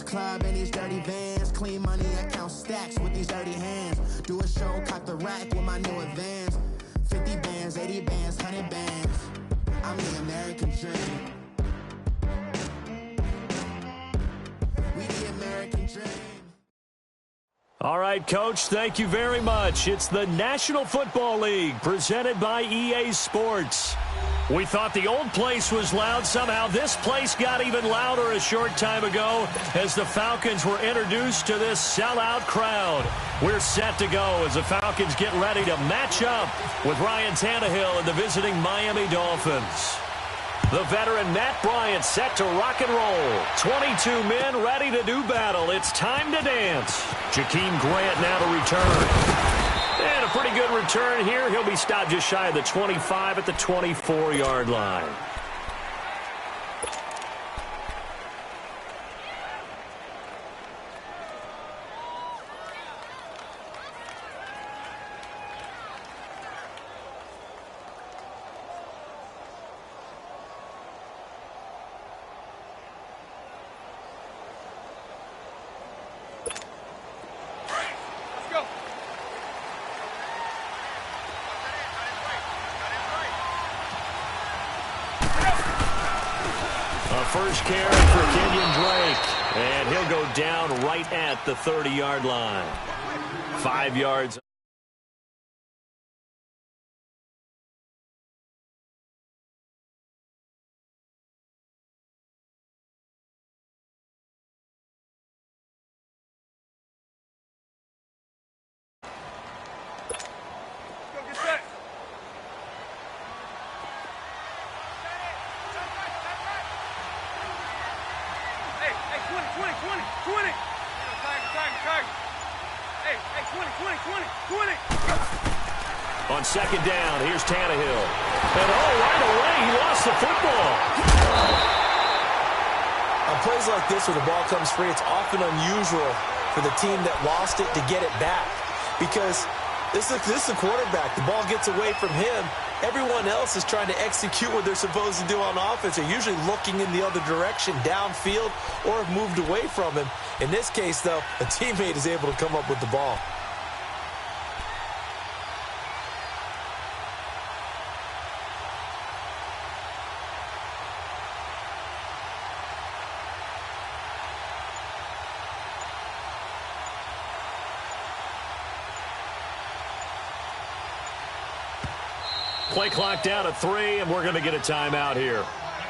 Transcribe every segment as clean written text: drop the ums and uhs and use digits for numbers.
Benz club in these dirty vans. Clean money, I count stacks with these dirty hands. Do a show, cop the rack with my new advance. 50 bands, 80 bands, 100 bands. I'm the American dream. We the American dream. All right, Coach, thank you very much. It's the National Football League presented by EA Sports. We thought the old place was loud. Somehow this place got even louder a short time ago as the Falcons were introduced to this sellout crowd. We're set to go as the Falcons get ready to match up with Ryan Tannehill and the visiting Miami Dolphins. The veteran Matt Bryant set to rock and roll. 22 men ready to do battle. It's time to dance. Jakeem Grant now to return. And a pretty good return here. He'll be stopped just shy of the 25 at the 24-yard line. First carry for Kenyon Drake, and he'll go down right at the 30-yard line. 5 yards. On second down, here's Tannehill. And right away, he lost the football. On plays like this where the ball comes free, it's often unusual for the team that lost it to get it back. Because this is the quarterback. The ball gets away from him. Everyone else is trying to execute what they're supposed to do on offense. They're usually looking in the other direction, downfield, or have moved away from him. In this case, though, a teammate is able to come up with the ball. Play clock down to 3, and we're going to get a timeout here.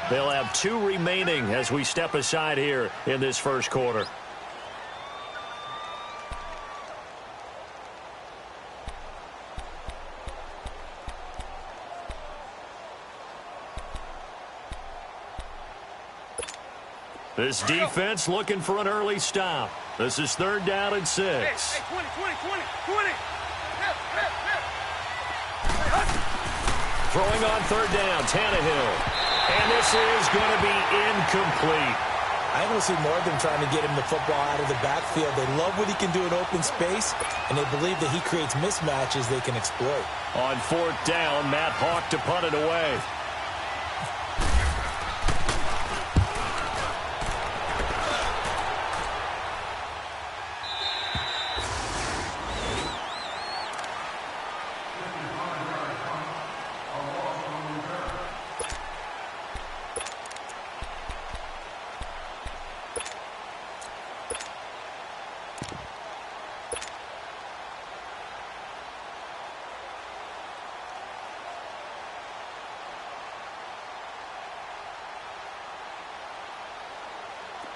They'll have 2 remaining as we step aside here in this first quarter. This defense looking for an early stop. This is 3rd down and 6. Hey, 20. Throwing on 3rd down, Tannehill. And this is going to be incomplete. I don't see more of them trying to get him the football out of the backfield. They love what he can do in open space, and they believe that he creates mismatches they can exploit. On 4th down, Matt Hawk to punt it away.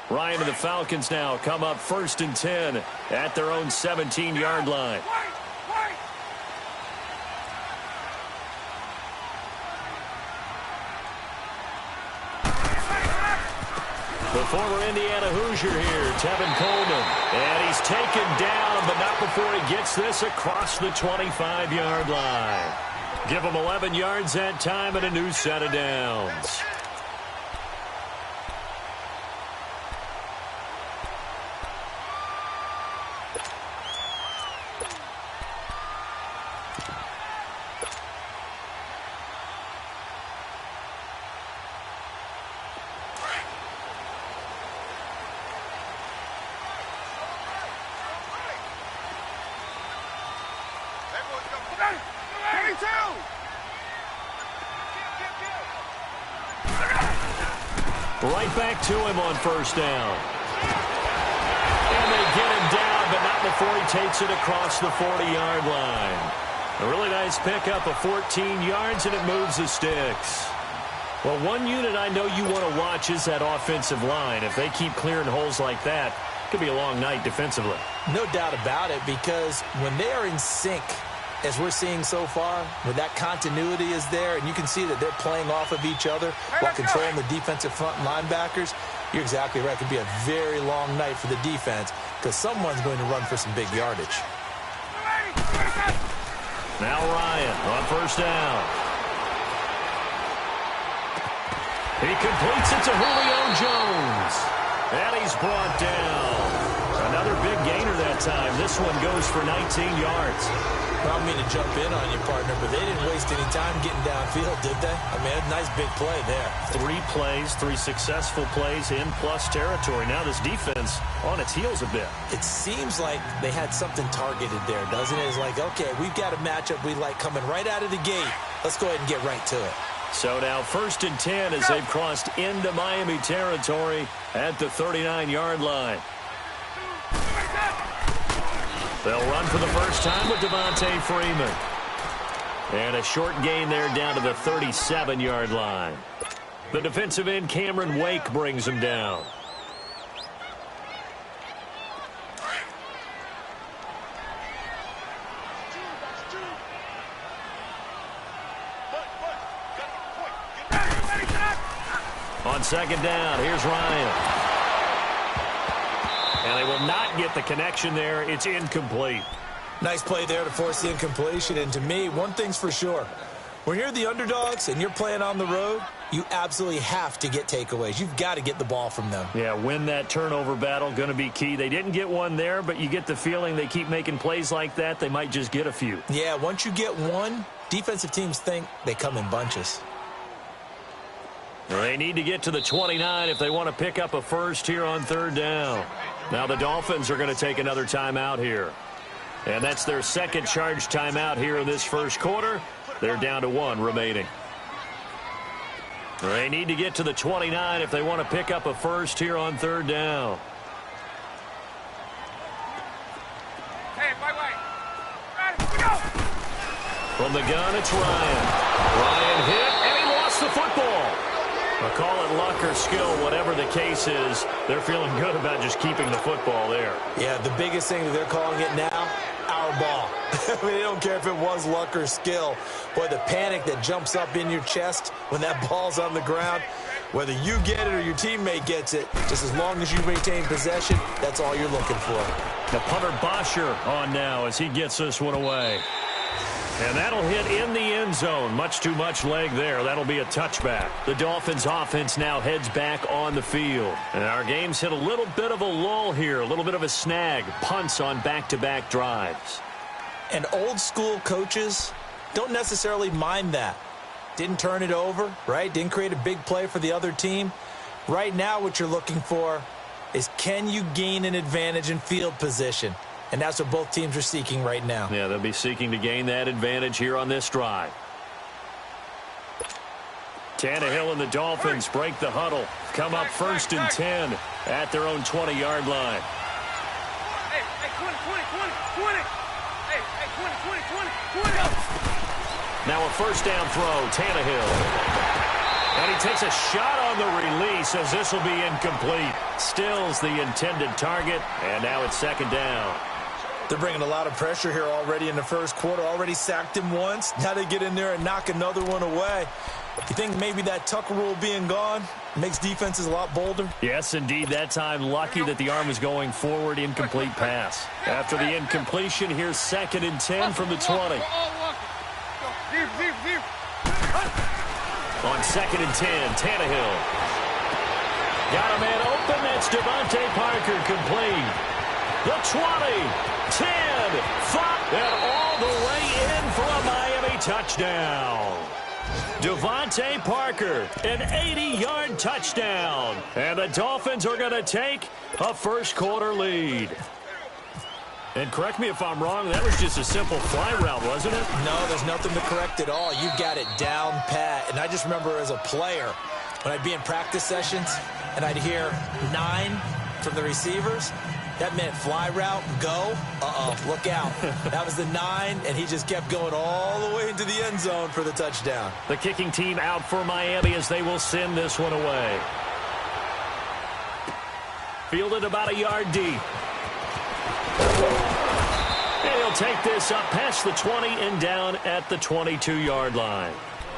Ryan and the Falcons now come up 1st and 10 at their own 17-yard line. The former Indiana Hoosier here, Tevin Coleman. And he's taken down, but not before he gets this across the 25-yard line. Give him 11 yards that time and a new set of downs. Right back to him on first down. And they get him down, but not before he takes it across the 40-yard line. A really nice pickup of 14 yards, and it moves the sticks. Well, one unit I know you want to watch is that offensive line. If they keep clearing holes like that, it could be a long night defensively. No doubt about it, because when they are in sync, as we're seeing so far, where that continuity is there, and you can see that they're playing off of each other while controlling the defensive front linebackers, you're exactly right. It could be a very long night for the defense because someone's going to run for some big yardage. Now Ryan on first down. He completes it to Julio Jones. And he's brought down. Another big gainer that time. This one goes for 19 yards. I don't mean to jump in on you, partner, but they didn't waste any time getting downfield, did they? I mean, a nice big play there. 3 plays, 3 successful plays in plus territory. Now this defense on its heels a bit. It seems like they had something targeted there, doesn't it? It's like, okay, we've got a matchup we like coming right out of the gate. Let's go ahead and get right to it. So now 1st and 10 as they've crossed into Miami territory at the 39-yard line. They'll run for the first time with Devontae Freeman. And a short gain there down to the 37-yard line. The defensive end, Cameron Wake, brings him down. On 2nd down, here's Ryan. And they will not get the connection there. It's incomplete. Nice play there to force the incompletion. And to me, one thing's for sure. When you're the underdogs and you're playing on the road, you absolutely have to get takeaways. You've got to get the ball from them. Yeah, win that turnover battle, going to be key. They didn't get one there, but you get the feeling they keep making plays like that, they might just get a few. Yeah, once you get one, defensive teams think they come in bunches. They need to get to the 29 if they want to pick up a first here on 3rd down. Now the Dolphins are going to take another timeout here. And that's their 2nd charge timeout here in this 1st quarter. They're down to 1 remaining. They need to get to the 29 if they want to pick up a first here on 3rd down. Hey, wait. Here we go. From the gun, it's Ryan. Ryan hit, and he lost the football. I'll call it luck or skill, whatever the case is. They're feeling good about just keeping the football there. Yeah, the biggest thing that they're calling it now, our ball. I mean, they don't care if it was luck or skill. Boy, the panic that jumps up in your chest when that ball's on the ground, whether you get it or your teammate gets it, just as long as you maintain possession, that's all you're looking for. The punter Bosher on now as he gets this one away. And that'll hit in the end zone. Much too much leg there. That'll be a touchback. The Dolphins offense now heads back on the field. And our game's hit a little bit of a lull here, a little bit of a snag. Punts on back-to-back drives. And old school coaches don't necessarily mind that. Didn't turn it over, right? Didn't create a big play for the other team. Right now what you're looking for is, can you gain an advantage in field position? And that's what both teams are seeking right now. Yeah, they'll be seeking to gain that advantage here on this drive. Tannehill and the Dolphins break the huddle. Come up 1st and 10 at their own 20-yard line. Hey, 20. Hey, 20. Now a 1st down throw, Tannehill. And he takes a shot on the release as this will be incomplete. Stills the intended target, and now it's 2nd down. They're bringing a lot of pressure here already in the 1st quarter. Already sacked him once. Now they get in there and knock another one away. You think maybe that Tucker rule being gone makes defenses a lot bolder? Yes, indeed. That time lucky that the arm was going forward. Incomplete pass. After the incompletion, here's 2nd and 10 from the 20. On 2nd and 10, Tannehill. Got a man open. That's Devontae Parker complete. The 20. 10, 5, and all the way in for a Miami touchdown. Devontae Parker, an 80-yard touchdown. And the Dolphins are going to take a 1st quarter lead. And correct me if I'm wrong, that was just a simple fly route, wasn't it? No, there's nothing to correct at all. You've got it down pat. And I just remember as a player, when I'd be in practice sessions and I'd hear 9 from the receivers, that meant fly route, go. Look out. That was the 9, and he just kept going all the way into the end zone for the touchdown. The kicking team out for Miami as they will send this one away. Fielded about a yard deep. And he'll take this up past the 20 and down at the 22-yard line.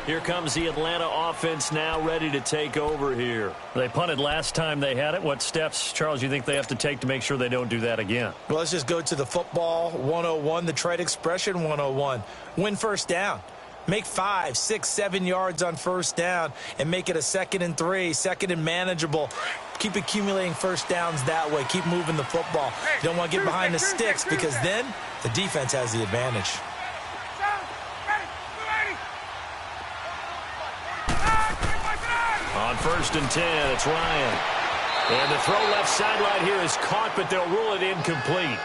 Here comes the Atlanta offense now ready to take over here. They punted last time they had it. What steps, Charles, you think they have to take to make sure they don't do that again? Well, let's just go to the football 101, the trade expression 101. Win first down. Make 5, 6, 7 yards on first down and make it a 2nd and 3, 2nd and manageable. Keep accumulating first downs that way. Keep moving the football. You don't want to get behind the sticks because then the defense has the advantage. On 1st and 10, it's Ryan. And the throw left sideline here is caught, but they'll rule it incomplete.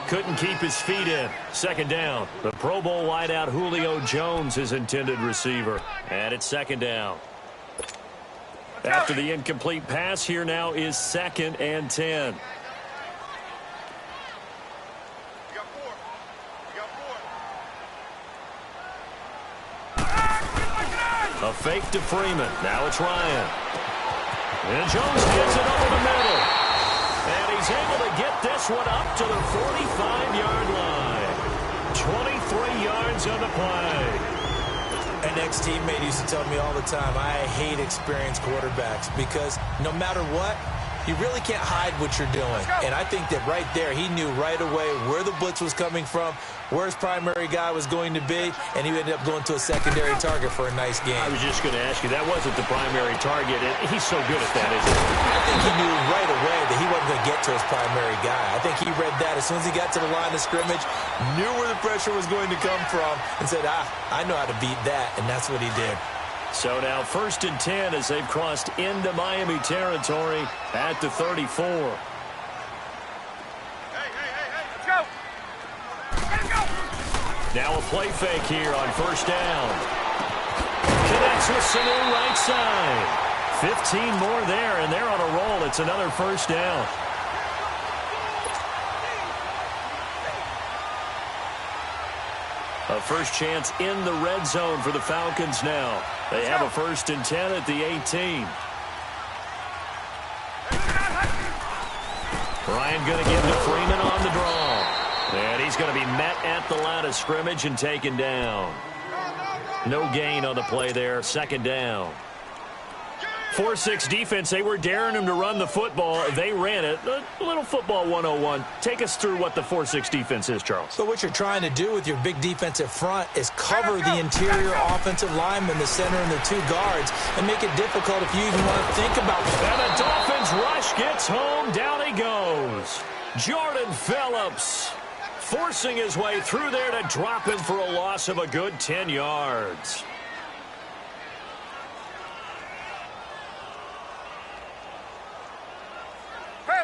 Couldn't keep his feet in. 2nd down. The Pro Bowl wideout Julio Jones, his intended receiver. And it's 2nd down. After the incomplete pass, here now is 2nd and 10. A fake to Freeman. Now it's Ryan. And Jones hands it over the middle. And he's able to get this one up to the 45-yard line. 23 yards on the play. An ex-teammate used to tell me all the time, I hate experienced quarterbacks because no matter what, you really can't hide what you're doing. And I think that right there, he knew right away where the blitz was coming from, where his primary guy was going to be, and he ended up going to a secondary target for a nice game. I was just going to ask you, that wasn't the primary target. He's so good at that, isn't he? I think he knew right away that he wasn't going to get to his primary guy. I think he read that as soon as he got to the line of scrimmage, knew where the pressure was going to come from, and said, I know how to beat that, and that's what he did. So now 1st and 10 as they've crossed into Miami territory at the 34. Let's go. Let's go. Now a play fake here on 1st down. Connects with Sanu right side. 15 more there, and they're on a roll. It's another 1st down. A first chance in the red zone for the Falcons now. They have a 1st and 10 at the 18. Ryan going to give to Freeman on the draw. And he's going to be met at the line of scrimmage and taken down. No gain on the play there. 2nd down. 4-6 defense. They were daring him to run the football. They ran it. A little football 101. Take us through what the 4-6 defense is, Charles. So what you're trying to do with your big defensive front is cover the interior offensive lineman, the center, and the 2 guards, and make it difficult if you even want to think about it. And the Dolphins rush gets home. Down he goes. Jordan Phillips forcing his way through there to drop him for a loss of a good 10 yards.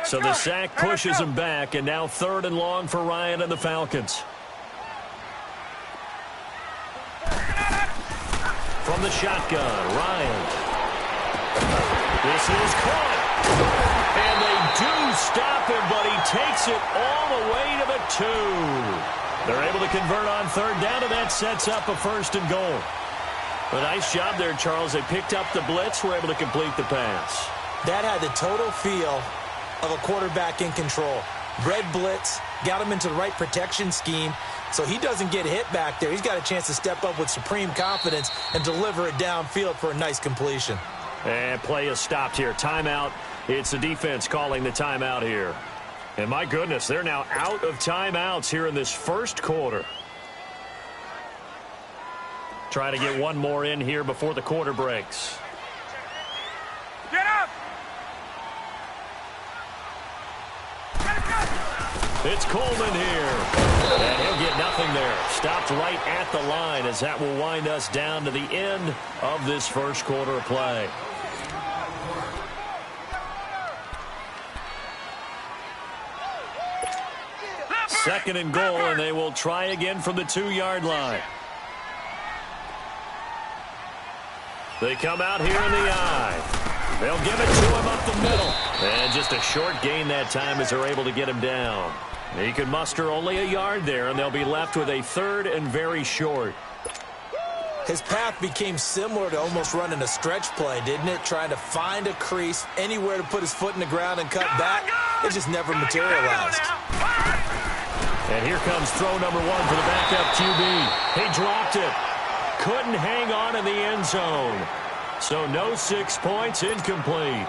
So the sack pushes him back, and now 3rd and long for Ryan and the Falcons. From the shotgun, Ryan. This is caught. And they do stop him, but he takes it all the way to the 2. They're able to convert on 3rd down, and that sets up a 1st and goal. A nice job there, Charles. They picked up the blitz, were able to complete the pass. That had the total feel of a quarterback in control. Red blitz, got him into the right protection scheme, so he doesn't get hit back there. He's got a chance to step up with supreme confidence and deliver it downfield for a nice completion. And play is stopped here. Timeout. It's the defense calling the timeout here. And my goodness, they're now out of timeouts here in this 1st quarter. Trying to get one more in here before the quarter breaks. Get up. It's Coleman here. And he'll get nothing there. Stopped right at the line as that will wind us down to the end of this 1st quarter of play. 2nd and goal, and they will try again from the 2-yard line. They come out here in the I. They'll give it to him up the middle. And just a short gain that time as they're able to get him down. He could muster only a yard there, and they'll be left with a 3rd and very short. His path became similar to almost running a stretch play, didn't it? Trying to find a crease, anywhere to put his foot in the ground and cut back. It just never materialized. And here comes throw number 1 for the backup QB. He dropped it. Couldn't hang on in the end zone. So no 6 points, incomplete.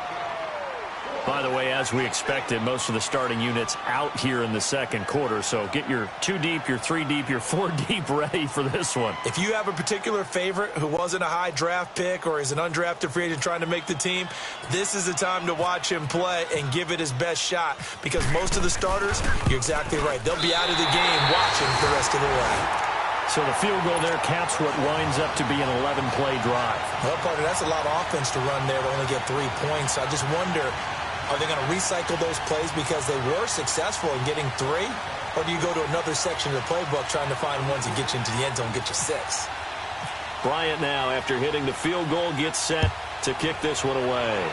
By the way, as we expected, most of the starting units out here in the 2nd quarter. So get your 2 deep, your 3 deep, your 4 deep ready for this one. If you have a particular favorite who wasn't a high draft pick or is an undrafted free agent trying to make the team, this is the time to watch him play and give it his best shot. Because most of the starters, you're exactly right, they'll be out of the game watching the rest of the way. So the field goal there caps what winds up to be an 11-play drive. Well, partner, that's a lot of offense to run there to only get 3 points. I just wonder, are they going to recycle those plays because they were successful in getting 3? Or do you go to another section of the playbook trying to find ones that get you into the end zone, get you 6? Bryant now, after hitting the field goal, gets set to kick this one away.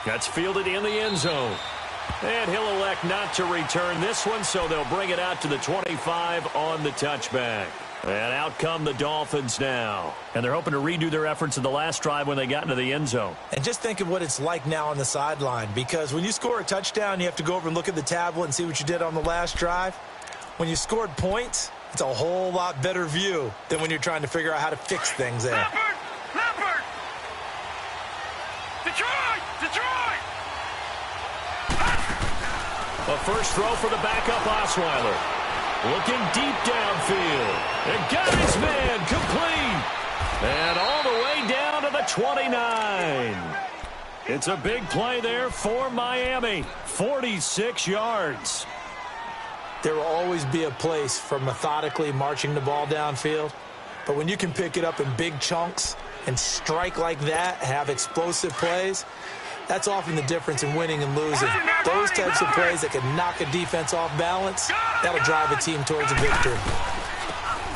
That's fielded in the end zone. And he'll elect not to return this one, so they'll bring it out to the 25 on the touchback. And out come the Dolphins now. And they're hoping to redo their efforts in the last drive when they got into the end zone. And just think of what it's like now on the sideline, because when you score a touchdown, you have to go over and look at the tablet and see what you did on the last drive. When you scored points, it's a whole lot better view than when you're trying to figure out how to fix things there. Leopard! Detroit! A first throw for the backup Osweiler. Looking deep downfield. And got his man complete. And all the way down to the 29. It's a big play there for Miami. 46 yards. There will always be a place for methodically marching the ball downfield. But when you can pick it up in big chunks and strike like that, have explosive plays, that's often the difference in winning and losing. Those types of plays that can knock a defense off balance, that'll drive a team towards a victory.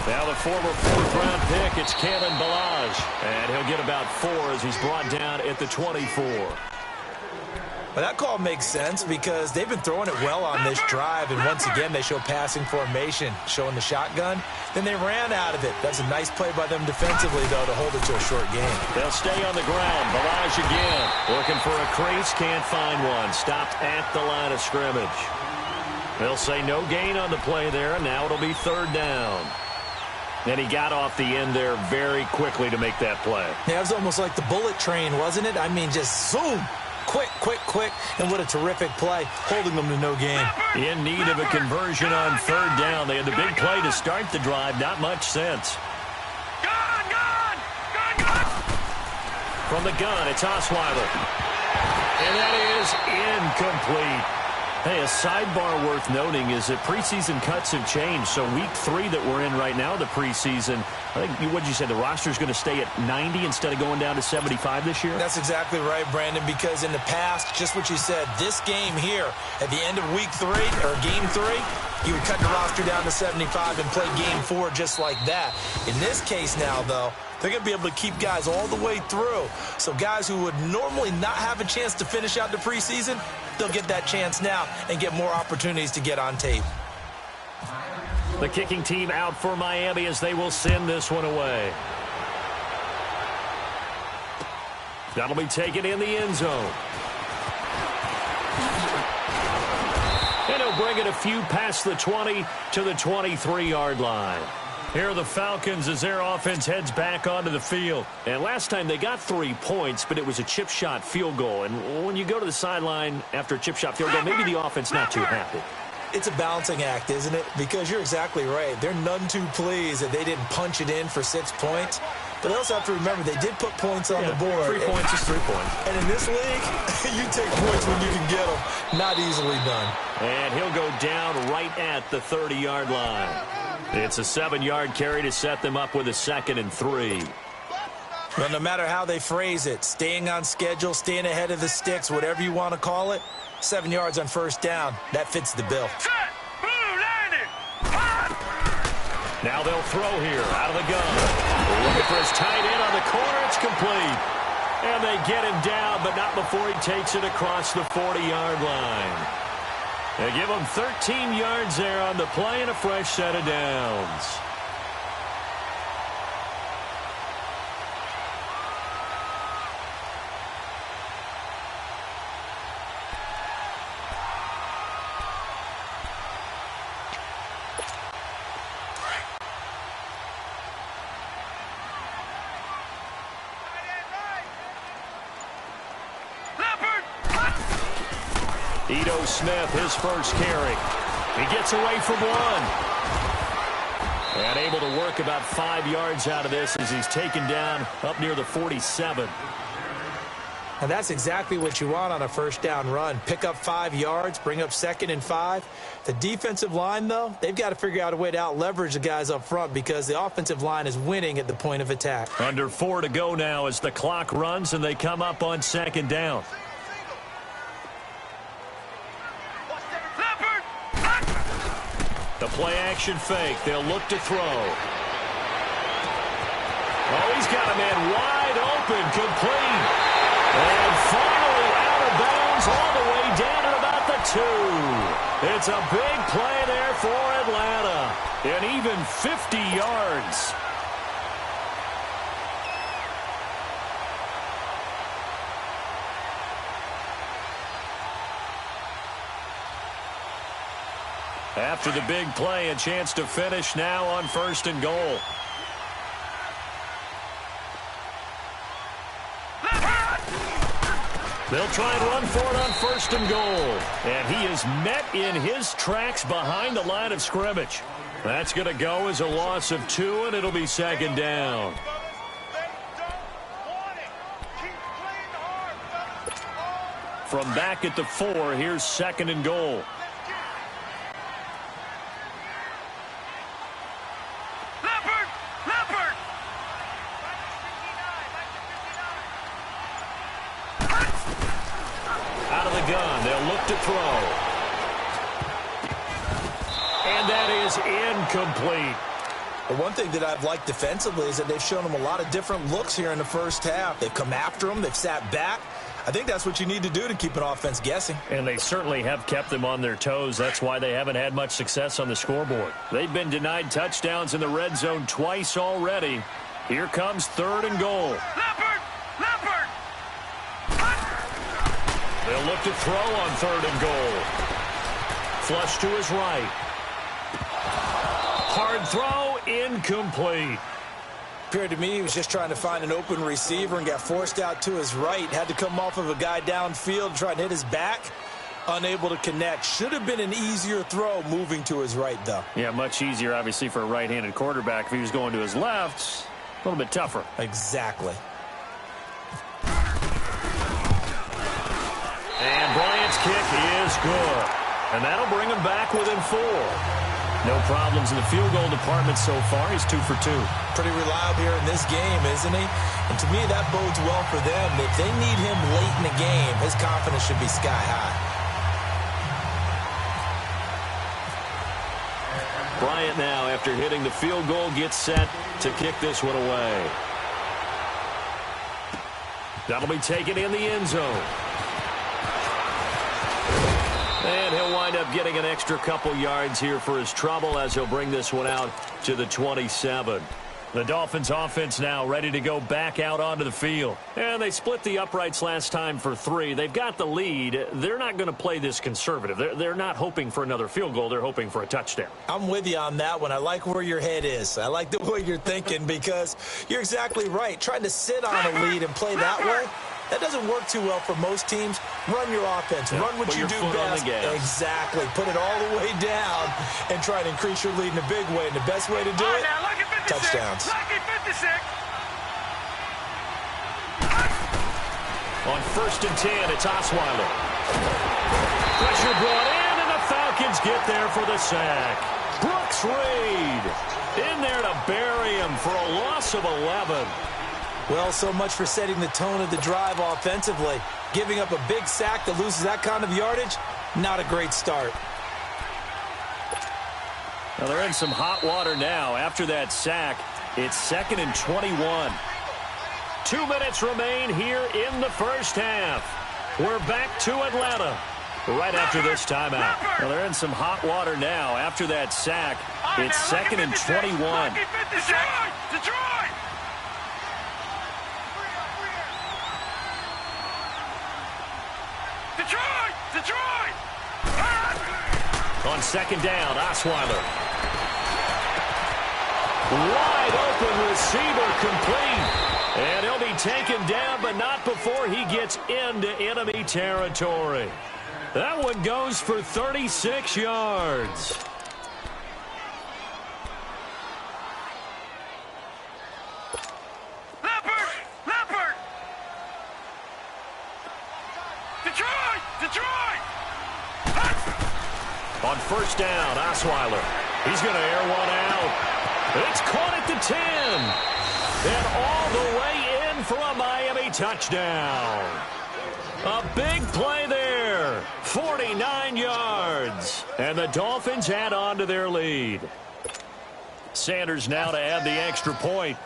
Now the former 4th-round pick, it's Kalen Ballage. And he'll get about 4 as he's brought down at the 24. Well, that call makes sense because they've been throwing it well on this drive, and once again they show passing formation, showing the shotgun. Then they ran out of it. That's a nice play by them defensively, though, to hold it to a short game. They'll stay on the ground. Ballage again. Looking for a crease, can't find one. Stopped at the line of scrimmage. They'll say no gain on the play there, and now it'll be 3rd down. And he got off the end there very quickly to make that play. Yeah, it was almost like the bullet train, wasn't it? I mean, just zoom. Quick, and what a terrific play, holding them to no gain. In need of a conversion on 3rd down. They had the big play to start the drive, not much sense. Gone! From the gun, it's Osweiler. And that is incomplete. Hey, a sidebar worth noting is that preseason cuts have changed. So week 3 that we're in right now, the preseason, I think, what'd you say, the roster's going to stay at 90 instead of going down to 75 this year? That's exactly right, Brandon, because in the past, just what you said, this game here, at the end of week 3, or game 3, you would cut the roster down to 75 and play game 4 just like that. In this case now, though, they're going to be able to keep guys all the way through. So guys who would normally not have a chance to finish out the preseason, they'll get that chance now and get more opportunities to get on tape. The kicking team out for Miami as they will send this one away. That'll be taken in the end zone. And he'll bring it a few past the 20 to the 23-yard line. Here are the Falcons as their offense heads back onto the field. And last time they got 3 points, but it was a chip shot field goal. And when you go to the sideline after a chip shot field goal, maybe the offense not too happy. It's a balancing act, isn't it? Because you're exactly right. They're none too pleased that they didn't punch it in for 6 points. But they also have to remember they did put points on the board. 3 points is 3 points. And in this league, you take points when you can get them. Not easily done. And he'll go down right at the 30-yard line. It's a 7-yard carry to set them up with a 2nd and 3. Well, no matter how they phrase it, staying on schedule, staying ahead of the sticks, whatever you want to call it, 7 yards on first down. That fits the bill. Set. Blue landed. Now they'll throw here out of the gun. Looking for his tight end on the corner. It's complete. And they get him down, but not before he takes it across the 40-yard line. They give him 13 yards there on the play and a fresh set of downs. Ito Smith, his first carry. He gets away from one. And able to work about 5 yards out of this as he's taken down up near the 47. And that's exactly what you want on a first down run. Pick up 5 yards, bring up 2nd and 5. The defensive line, though, they've got to figure out a way to out-leverage the guys up front because the offensive line is winning at the point of attack. Under 4 to go now as the clock runs and they come up on 2nd down. The play-action fake. They'll look to throw. Oh, he's got a man wide open, complete. And finally out of bounds all the way down at about the 2. It's a big play there for Atlanta. And even 50 yards. After the big play, a chance to finish now on 1st and goal. They'll try and run for it on 1st and goal. And he is met in his tracks behind the line of scrimmage. That's going to go as a loss of 2, and it'll be 2nd down. From back at the 4, here's 2nd and goal. Throw. And that is incomplete. The one thing that I've liked defensively is that they've shown him a lot of different looks here in the first half. They've come after him. They've sat back. I think that's what you need to do to keep an offense guessing. And they certainly have kept them on their toes. That's why they haven't had much success on the scoreboard. They've been denied touchdowns in the red zone twice already. Here comes 3rd and goal. They'll look to throw on 3rd and goal. Flush to his right. Hard throw, incomplete. Appeared to me he was just trying to find an open receiver and got forced out to his right. Had to come off of a guy downfield, try to hit his back. Unable to connect. Should have been an easier throw moving to his right, though. Yeah, much easier, obviously, for a right-handed quarterback. If he was going to his left, a little bit tougher. Exactly. And Bryant's kick is good. And that'll bring him back within 4. No problems in the field goal department so far. He's 2 for 2. Pretty reliable here in this game, isn't he? And to me, that bodes well for them. If they need him late in the game, his confidence should be sky high. Bryant now, after hitting the field goal, gets set to kick this one away. That'll be taken in the end zone. And he'll wind up getting an extra couple yards here for his trouble as he'll bring this one out to the 27. The Dolphins offense now ready to go back out onto the field. And they split the uprights last time for 3. They've got the lead. They're not going to play this conservative. They're not hoping for another field goal. They're hoping for a touchdown. I'm with you on that one. I like where your head is. I like the way you're thinking because you're exactly right. Trying to sit on a lead and play that way, that doesn't work too well for most teams. Run your offense. Run what you do best. Exactly. Put it all the way down and try to increase your lead in a big way. And the best way to do it, touchdowns. On 1st and 10, it's Osweiler. Pressure brought in, and the Falcons get there for the sack. Brooks Reed in there to bury him for a loss of 11. Well, so much for setting the tone of the drive offensively. Giving up a big sack that loses that kind of yardage, not a great start. Well, they're in some hot water now. After that sack, it's 2nd and 21. 2 minutes remain here in the first half. We're back to Atlanta right after this timeout. Well, they're in some hot water now. After that sack, it's 2nd and 21. Detroit! On 2nd down, Osweiler. Wide open receiver complete. And he'll be taken down, but not before he gets into enemy territory. That one goes for 36 yards. Leopard! Detroit! On 1st down, Osweiler. He's going to air one out. It's caught at the 10. And all the way in for a Miami touchdown. A big play there. 49 yards. And the Dolphins add on to their lead. Sanders now to add the extra point.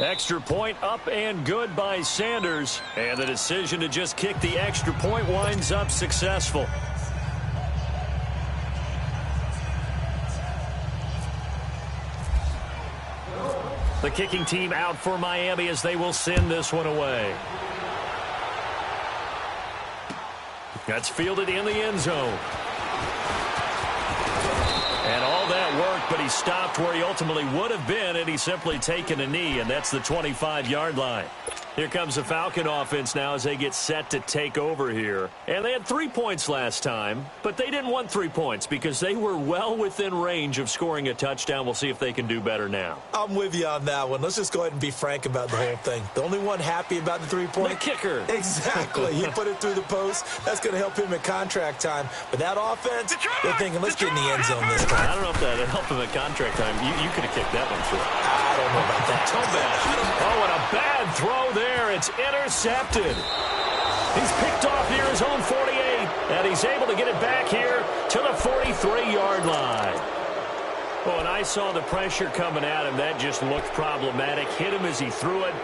Extra point up and good by Sanders. And the decision to just kick the extra point winds up successful. The kicking team out for Miami as they will send this one away. That's fielded in the end zone. And all that work, but he stopped where he ultimately would have been, and he's simply taken a knee, and that's the 25-yard line. Here comes the Falcon offense now as they get set to take over here. And they had 3 points last time, but they didn't want 3 points because they were well within range of scoring a touchdown. We'll see if they can do better now. I'm with you on that one. Let's just go ahead and be frank about the whole thing. The only one happy about the 3-point. The kicker. Exactly. He put it through the post. That's going to help him in contract time. But that offense, they're thinking, let's get in the end zone this time. I don't know if that helped him at contract time. You could have kicked that one through. I don't know about that. Oh, and a bad throw there. It's intercepted. He's picked off near his own 48, and he's able to get it back here to the 43-yard line. Oh, and I saw the pressure coming at him. That just looked problematic. Hit him as he threw it,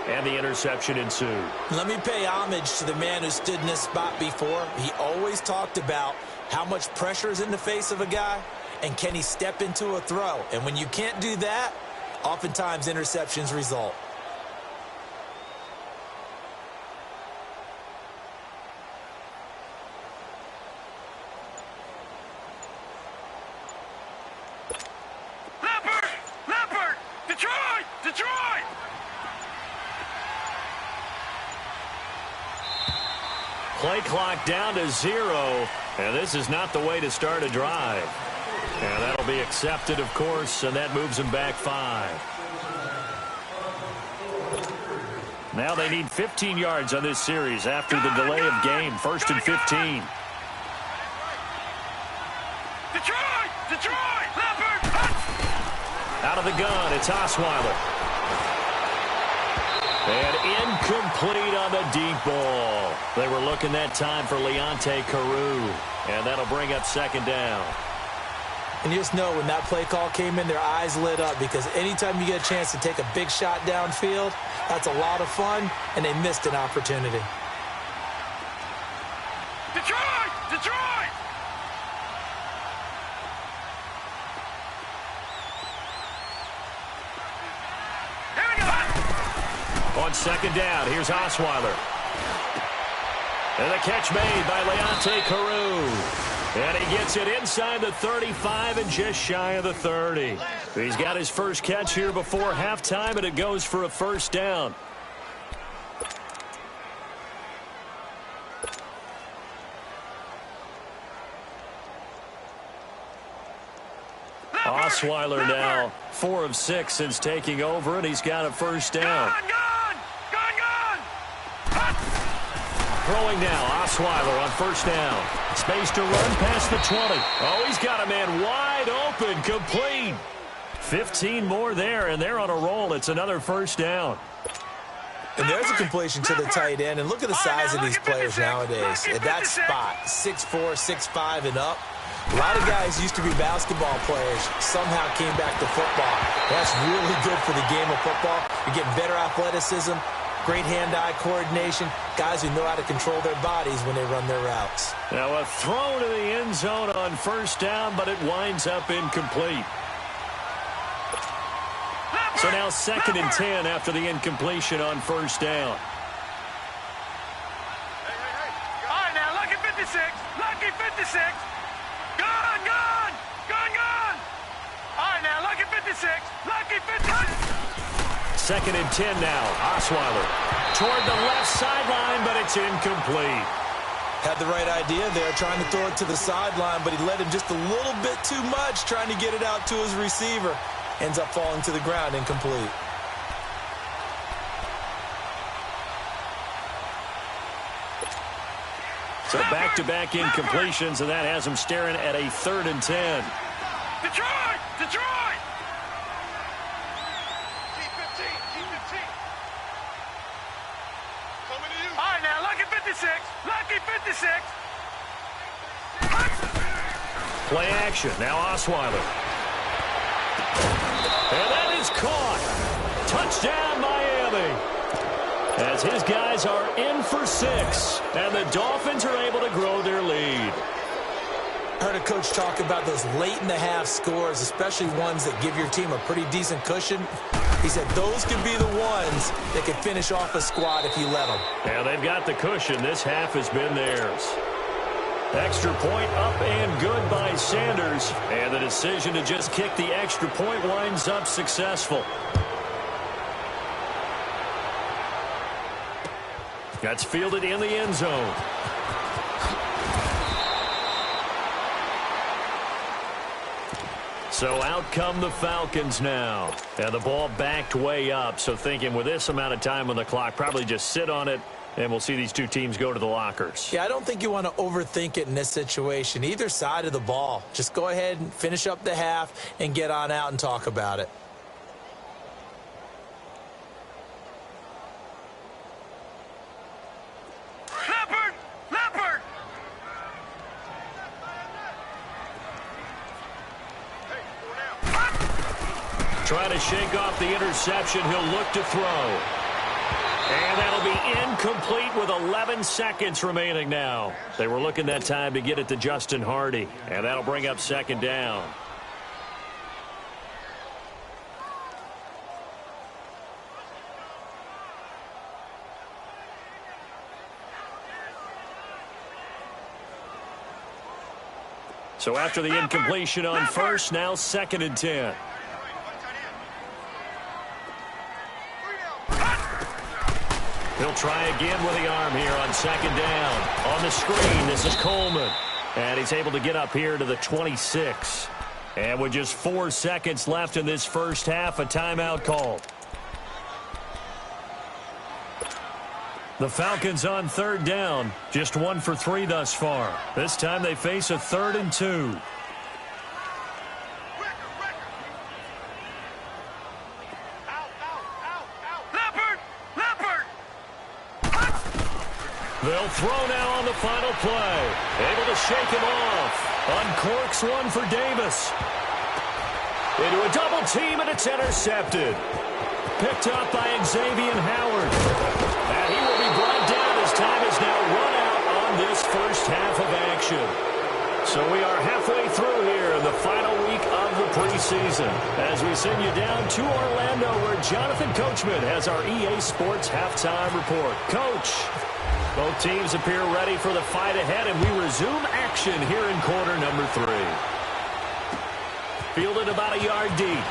and the interception ensued. Let me pay homage to the man who stood in this spot before. He always talked about how much pressure is in the face of a guy, and can he step into a throw. And when you can't do that, oftentimes interceptions result. Leopard! Detroit! Play clock down to 0, and this is not the way to start a drive. And that'll be accepted, of course, and that moves them back 5. Now they need 15 yards on this series after the delay of game. 1st and 15. Detroit! Leopard! Out of the gun, it's Osweiler. And incomplete on the deep ball. They were looking that time for Leonte Carew. And that'll bring up 2nd down. And you just know when that play call came in, their eyes lit up, because anytime you get a chance to take a big shot downfield, that's a lot of fun, and they missed an opportunity. Detroit! Here we go! On 2nd down, here's Osweiler. And the catch made by Leonte Carew. And he gets it inside the 35 and just shy of the 30. He's got his first catch here before halftime, and it goes for a 1st down. Osweiler now 4 of 6 since taking over, and he's got a 1st down. Gone! Throwing now, Osweiler on 1st down. Space to run past the 20. Oh, he's got a man wide open, complete. 15 more there, and they're on a roll. It's another first down. And there's a completion to the tight end. And look at the size of these players nowadays. At that spot, 6'4", 6'5", and up. A lot of guys used to be basketball players, somehow came back to football. That's really good for the game of football. You're getting better athleticism, great hand-eye coordination, guys who know how to control their bodies when they run their routes. Now a throw to the end zone on first down, but it winds up incomplete. So now 2nd and 10 after the incompletion on first down. All right, now, lucky 56. Lucky 56. Gone, gone. Gone, gone. All right, now, lucky 56. Lucky 56. 2nd and 10 now. Osweiler toward the left sideline, but it's incomplete. Had the right idea there, trying to throw it to the sideline, but he led him just a little bit too much, trying to get it out to his receiver. Ends up falling to the ground, incomplete. So back-to-back incompletions, and that has him staring at a 3rd and 10. Detroit! Detroit! T15, T15. Coming to you. All right, now, lucky 56. Lucky 56. Play action. Now Osweiler. And that is caught. Touchdown, Miami. As his guys are in for 6, and the Dolphins are able to grow their lead. Heard a coach talk about those late-in-the-half scores, especially ones that give your team a pretty decent cushion. He said those could be the ones that could finish off a squad if you let them. Yeah, they've got the cushion. This half has been theirs. Extra point up and good by Sanders. And the decision to just kick the extra point winds up successful. That's fielded in the end zone. So out come the Falcons now. And the ball backed way up. So thinking with this amount of time on the clock, probably just sit on it. And we'll see these two teams go to the lockers. Yeah, I don't think you want to overthink it in this situation. Either side of the ball. Just go ahead and finish up the half and get on out and talk about it. Leopard! Leopard! Trying to shake off the interception. He'll look to throw. And that'll be incomplete with 11 seconds remaining now. They were looking that time to get it to Justin Hardy. And that'll bring up 2nd down. So after the incompletion on first, now 2nd and 10. He'll try again with the arm here on 2nd down. On the screen, this is Coleman. And he's able to get up here to the 26. And with just 4 seconds left in this first half, a timeout called. The Falcons on 3rd down. Just 1 for 3 thus far. This time they face a 3rd and 2. They'll throw now on the final play. Able to shake him off. Uncorks one for Davis. Into a double team, and it's intercepted. Picked up by Xavier Howard. And he will be brought down as time is now run out on this first half of action. So we are halfway through here in the final week of the preseason as we send you down to Orlando where Jonathan Coachman has our EA Sports halftime report. Coach, both teams appear ready for the fight ahead, and we resume action here in quarter number 3. Fielded about a yard deep.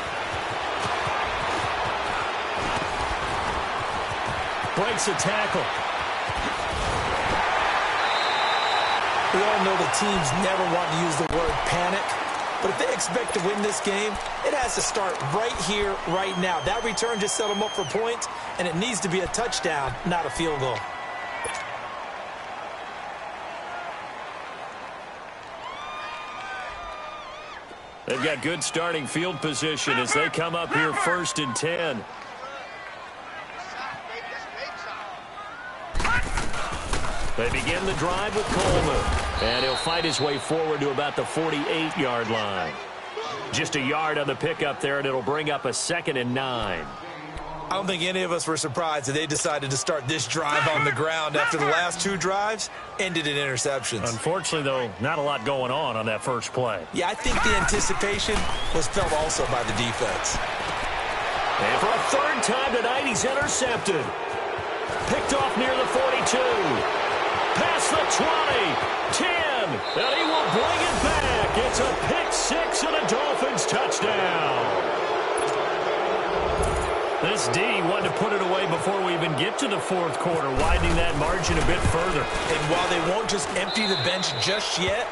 Breaks a tackle. We all know the teams never want to use the word panic, but if they expect to win this game, it has to start right here, right now. That return just set them up for points, and it needs to be a touchdown, not a field goal. They've got good starting field position as they come up here 1st and 10. They begin the drive with Coleman, and he'll fight his way forward to about the 48-yard line. Just a yard on the pickup there, and it'll bring up a 2nd and 9. I don't think any of us were surprised that they decided to start this drive on the ground after the last 2 drives ended in interceptions. Unfortunately, though, not a lot going on that first play. Yeah, I think the anticipation was felt also by the defense. And for a 3rd time tonight, he's intercepted. Picked off near the 42. Past the 20. 10. And he will bring it back. It's a pick 6 and a Dolphins touchdown. This D wanted to put it away before we even get to the 4th quarter, widening that margin a bit further. And while they won't just empty the bench just yet,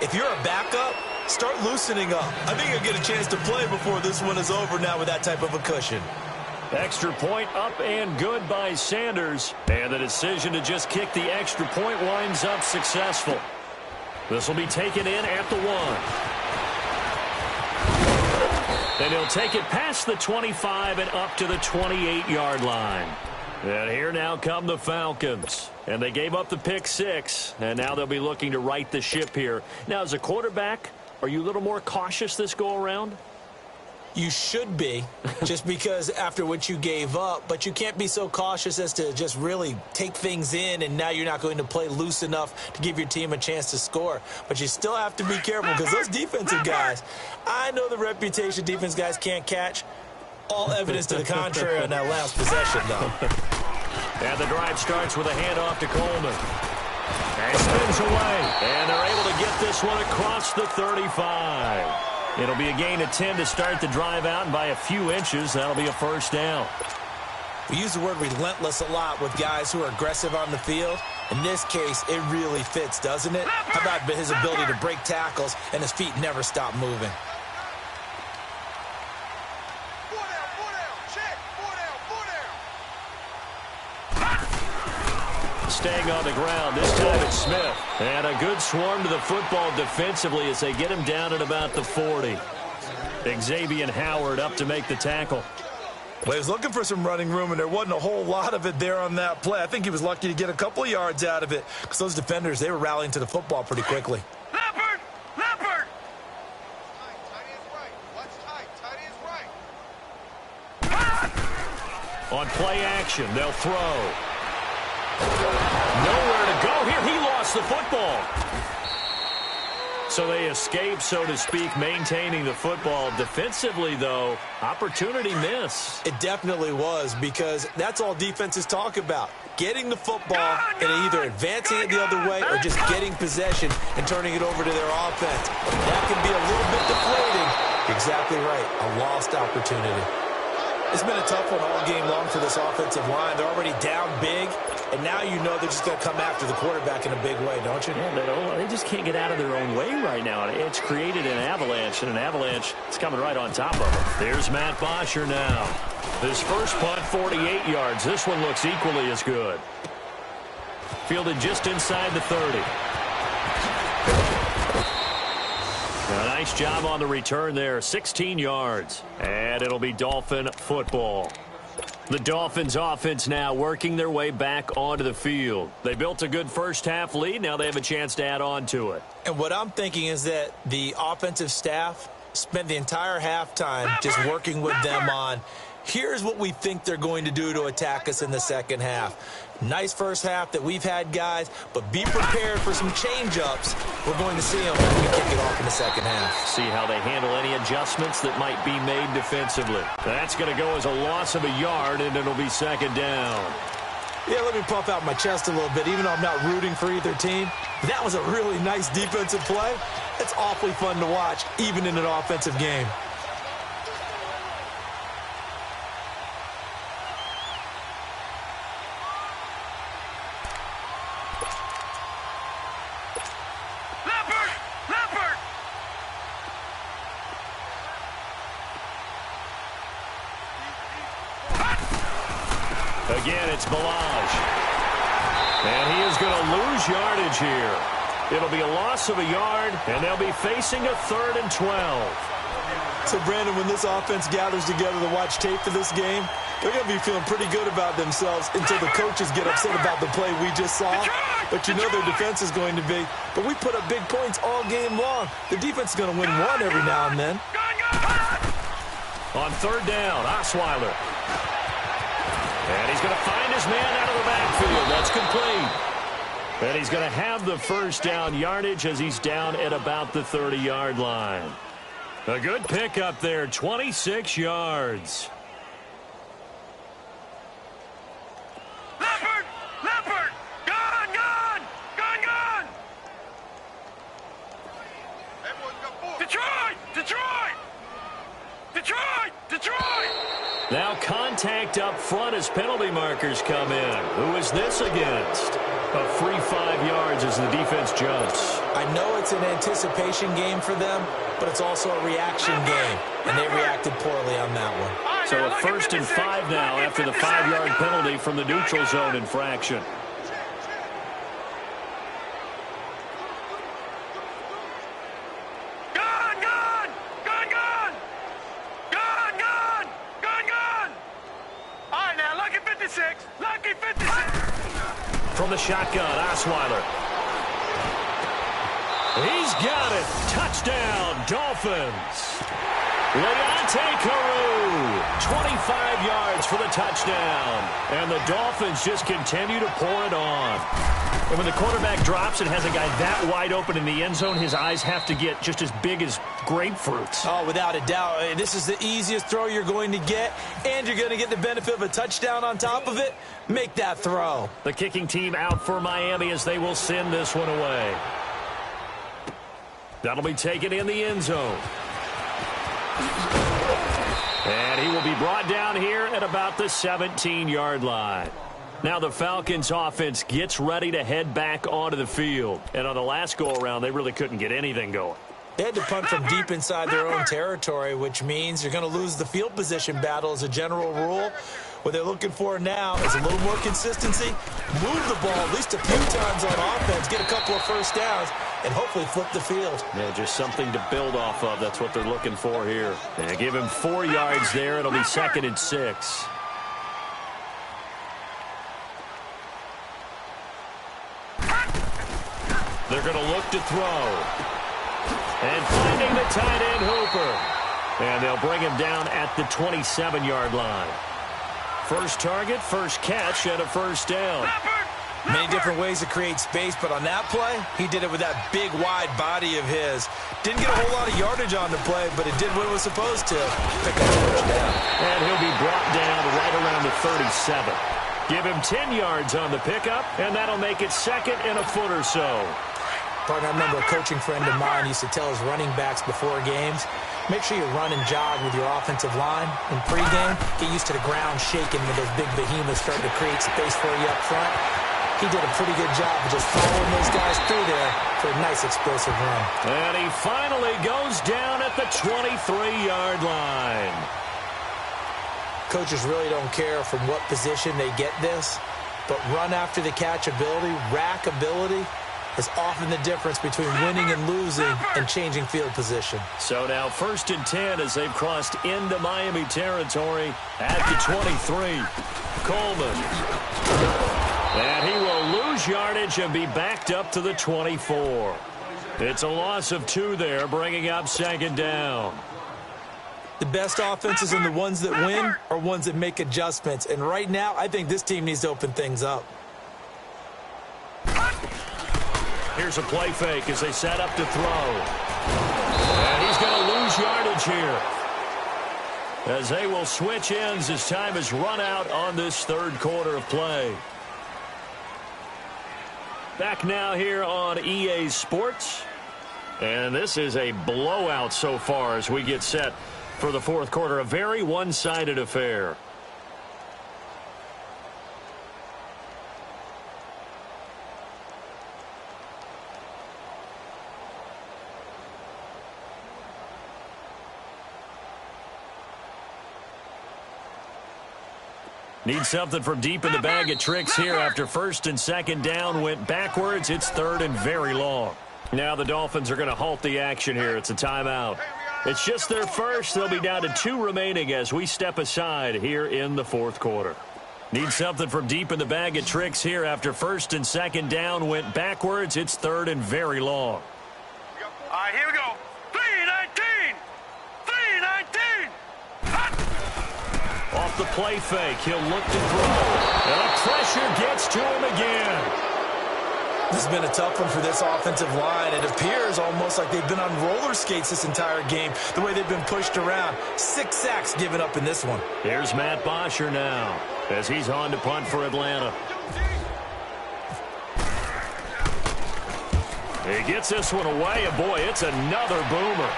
if you're a backup, start loosening up. I think you'll get a chance to play before this one is over now with that type of a cushion. Extra point up and good by Sanders. And the decision to just kick the extra point winds up successful. This will be taken in at the 1. And he'll take it past the 25 and up to the 28-yard line. And here now come the Falcons. And they gave up the pick 6, and now they'll be looking to right the ship here. Now, as a quarterback, are you a little more cautious this go-around? You should be, just because after what you gave up, but you can't be so cautious as to just really take things in, and now you're not going to play loose enough to give your team a chance to score. But you still have to be careful because those defensive guys, I know the reputation defense guys can't catch. All evidence to the contrary on that last possession, though. And the drive starts with a handoff to Coleman. And spins away, and they're able to get this one across the 35. It'll be a gain of 10 to start the drive out, and by a few inches, that'll be a 1st down. We use the word relentless a lot with guys who are aggressive on the field. In this case, it really fits, doesn't it? How about his ability to break tackles and his feet never stop moving? Staying on the ground, this time it's Smith. And a good swarm to the football defensively as they get him down at about the 40. Xavier Howard up to make the tackle. Well, he was looking for some running room, and there wasn't a whole lot of it there on that play. I think he was lucky to get a couple of yards out of it because those defenders, they were rallying to the football pretty quickly. Leopard! Leopard! On play action, they'll throw. Nowhere to go here. He lost the football. So they escape, so to speak, maintaining the football. Defensively, though, opportunity miss. It definitely was, because that's all defenses talk about. Getting the football and either advancing it the other way or just getting possession and turning it over to their offense. That can be a little bit deflating. Exactly right. A lost opportunity. It's been a tough one all game long for this offensive line. They're already down big, and now you know they're just going to come after the quarterback in a big way, don't you? Yeah, they just can't get out of their own way right now. It's created an avalanche, and an avalanche is coming right on top of them. There's Matt Bosher now. His first punt, 48 yards. This one looks equally as good. Fielded just inside the 30. A nice job on the return there, 16 yards. And it'll be Dolphin football. The Dolphins offense now working their way back onto the field. They built a good first half lead. Now they have a chance to add on to it. And what I'm thinking is that the offensive staff spent the entire halftime just working with them on, here's what we think they're going to do to attack us in the second half. Nice first half that we've had, guys, but be prepared for some change-ups. We're going to see them when we kick it off in the second half. See how they handle any adjustments that might be made defensively. That's going to go as a loss of a yard, and it'll be second down. Yeah, let me puff out my chest a little bit, even though I'm not rooting for either team. That was a really nice defensive play. It's awfully fun to watch, even in an offensive game. Again, it's Balaj. And he is going to lose yardage here. It'll be a loss of a yard, and they'll be facing a 3rd and 12. So, Brandon, when this offense gathers together to watch tape for this game, they're going to be feeling pretty good about themselves until the coaches get upset about the play we just saw. But you know their defense is going to be. But we put up big points all game long. The defense is going to win one every now and then. On 3rd down, Osweiler. And he's going to find his man out of the backfield. That's complete. And he's going to have the first down yardage as he's down at about the 30-yard line. A good pickup there, 26 yards. Leopard! Leopard! Gone! Gone! Gone! Gone! Detroit! Detroit! Detroit! Detroit! Now contact up front as penalty markers come in. Who is this against? A free 5 yards as the defense jumps. I know it's an anticipation game for them, but it's also a reaction game, and they reacted poorly on that one. So a 1st and 5 now after the 5-yard penalty from the neutral zone infraction. Gone! Gone! Gone! Gone! Gone! Gone! Gone! Gone! All right, now, lucky 56. Lucky 56. From the shotgun, Osweiler. He's got it. Touchdown, Dolphins. Leonte Carew, 25 yards for the touchdown. And the Dolphins just continue to pour it on. And when the quarterback drops and has a guy that wide open in the end zone, his eyes have to get just as big as grapefruits. Oh, without a doubt. This is the easiest throw you're going to get, and you're going to get the benefit of a touchdown on top of it. Make that throw. The kicking team out for Miami as they will send this one away. That'll be taken in the end zone. And he will be brought down here at about the 17-yard line. Now the Falcons offense gets ready to head back onto the field. And on the last go-around, they really couldn't get anything going. They had to punt from deep inside their own territory, which means you're going to lose the field position battle as a general rule. What they're looking for now is a little more consistency, move the ball at least a few times on offense, get a couple of first downs, and hopefully flip the field. Yeah, just something to build off of. That's what they're looking for here. And give him 4 yards there. It'll be 2nd and 6. They're going to look to throw. And finding the tight end, Hooper. And they'll bring him down at the 27-yard line. First target, first catch, and a first down. Many different ways to create space, but on that play, he did it with that big, wide body of his. Didn't get a whole lot of yardage on the play, but it did what it was supposed to. Pick up a touchdown. And he'll be brought down right around the 37. Give him 10 yards on the pickup, and that'll make it 2nd and a foot or so. Partner, I remember a coaching friend of mine used to tell his running backs before games, make sure you run and jog with your offensive line. In pregame, get used to the ground shaking when those big behemoths start to create space for you up front. He did a pretty good job of just following those guys through there for a nice explosive run. And he finally goes down at the 23-yard line. Coaches really don't care from what position they get this, but run after the catch ability, rack ability, is often the difference between winning and losing and changing field position. So now 1st and 10 as they've crossed into Miami territory at the 23. Coleman. And he will lose yardage and be backed up to the 24. It's a loss of 2 there, bringing up 2nd down. The best offenses and the ones that win are ones that make adjustments. And right now, I think this team needs to open things up. Here's a play fake as they set up to throw. And he's going to lose yardage here, as they will switch ends as time is run out on this 3rd quarter of play. Back now here on EA Sports. And this is a blowout so far as we get set for the 4th quarter. A very one-sided affair. Need something from deep in the bag of tricks here after first and second down went backwards. It's third and very long. Now the Dolphins are going to halt the action here. It's a timeout. It's just their first. They'll be down to 2 remaining as we step aside here in the fourth quarter. Need something from deep in the bag of tricks here after first and second down went backwards. It's third and very long. All right, here we go. 3-19. 3-19. Off the play fake, he'll look to throw. And the pressure gets to him again. This has been a tough one for this offensive line. It appears almost like they've been on roller skates this entire game, the way they've been pushed around. 6 sacks given up in this one. Here's Matt Bosher now as he's on to punt for Atlanta. He gets this one away, and boy, it's another boomer.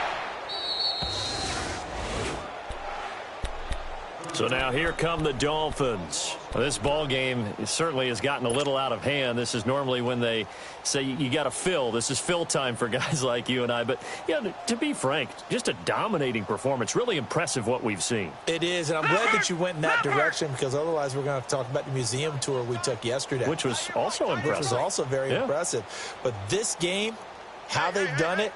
So now here come the Dolphins. Well, this ball game certainly has gotten a little out of hand. This is normally when they say you got to fill. This is fill time for guys like you and I. But, yeah, to be frank, just a dominating performance. Really impressive what we've seen. It is, and I'm glad that you went in that direction because otherwise we're going to have to talk about the museum tour we took yesterday. Which was also impressive. Which was also very impressive. But this game, how they've done it,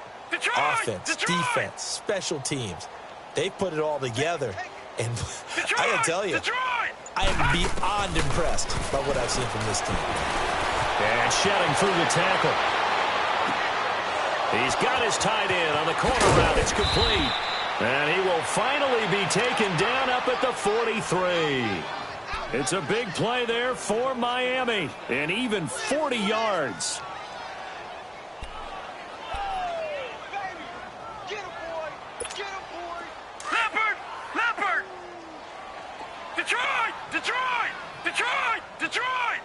offense, defense, special teams, they put it all together. And I got to tell you, I am beyond impressed by what I've seen from this team. And shedding through the tackle. He's got his tight end on the corner route. It's complete. And he will finally be taken down up at the 43. It's a big play there for Miami. And even 40 yards. Detroit! Detroit!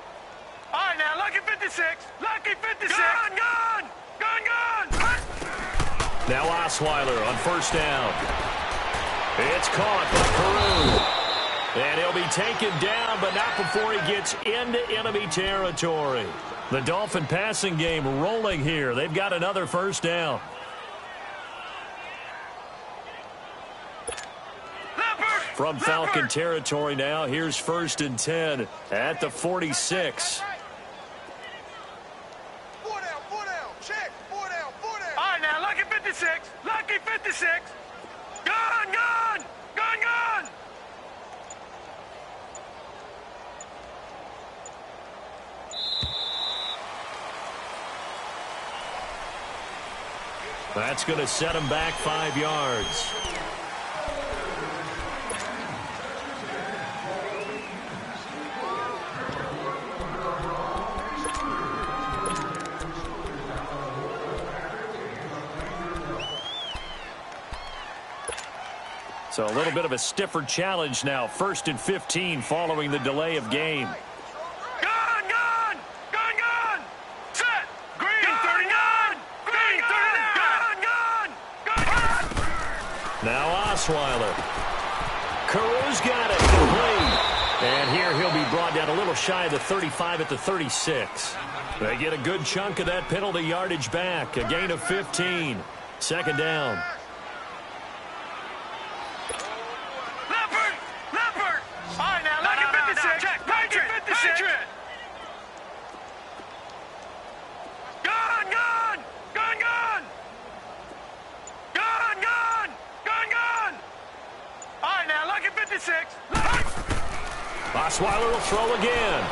All right, now, lucky 56. Lucky 56. Gun! Now Osweiler on first down. It's caught by Peru. And he'll be taken down, but not before he gets into enemy territory. The Dolphin passing game rolling here. They've got another first down. From Falcon territory now, here's first and 10 at the 46. Four down, check, four down. All right, now, lucky 56, lucky 56. Gun! That's going to set him back 5 yards. So a little bit of a stiffer challenge now. First and 15 following the delay of game. Gun! Set! Green 39! Green 39! Gun! Now Osweiler. Caru's got it. Complete. And here he'll be brought down a little shy of the 35 at the 36. They get a good chunk of that penalty yardage back. A gain of 15. Second down. Osweiler will throw again.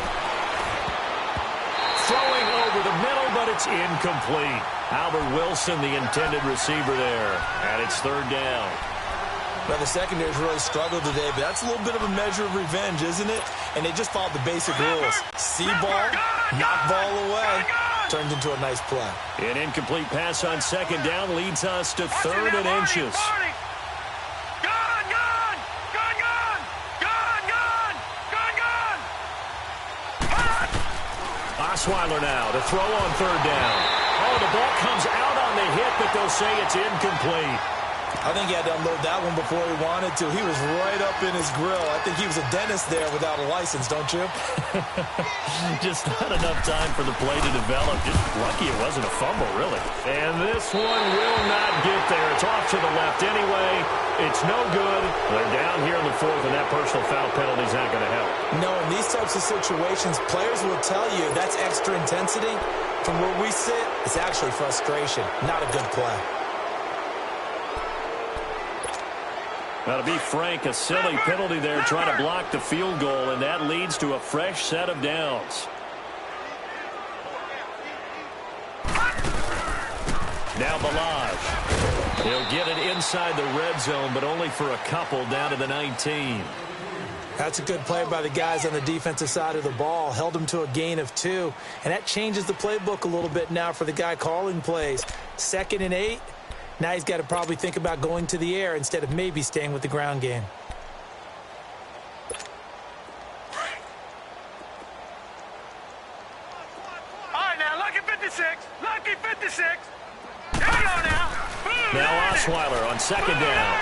Throwing over the middle, but it's incomplete. Albert Wilson, the intended receiver there. And it's third down. Well, the secondary's really struggled today, but that's a little bit of a measure of revenge, isn't it? And they just followed the basic rules. See ball, knock ball away. Turns into a nice play. An incomplete pass on second down leads us to third and inches. Osweiler now to throw on third down. Oh, the ball comes out on the hit, but they'll say it's incomplete. I think he had to unload that one before he wanted to. He was right up in his grill. I think he was a dentist there without a license, don't you? Just not enough time for the play to develop. Just lucky it wasn't a fumble, really. And this one will not get there. It's off to the left anyway. It's no good. They're down here in the fourth, and that personal foul penalty is not going to help. No, in these types of situations, players will tell you that's extra intensity. From where we sit, it's actually frustration. Not a good play. Now, to be frank, a silly penalty there trying to block the field goal, and that leads to a fresh set of downs. Now Balaj. He'll get it inside the red zone, but only for a couple down to the 19. That's a good play by the guys on the defensive side of the ball. Held him to a gain of 2, and that changes the playbook a little bit now for the guy calling plays. 2nd and 8. Now he's got to probably think about going to the air instead of maybe staying with the ground game. All right, now, lucky 56. Lucky 56. Here we go now. Now Osweiler on 2nd down.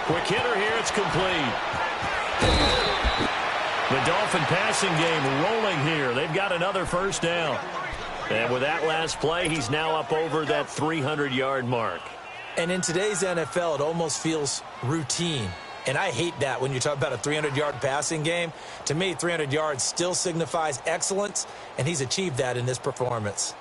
Quick hitter here. It's complete. The Dolphin passing game rolling here. They've got another first down. And with that last play, he's now up over that 300-yard mark. And in today's NFL, it almost feels routine. And I hate that when you talk about a 300-yard passing game. To me, 300 yards still signifies excellence, and he's achieved that in this performance.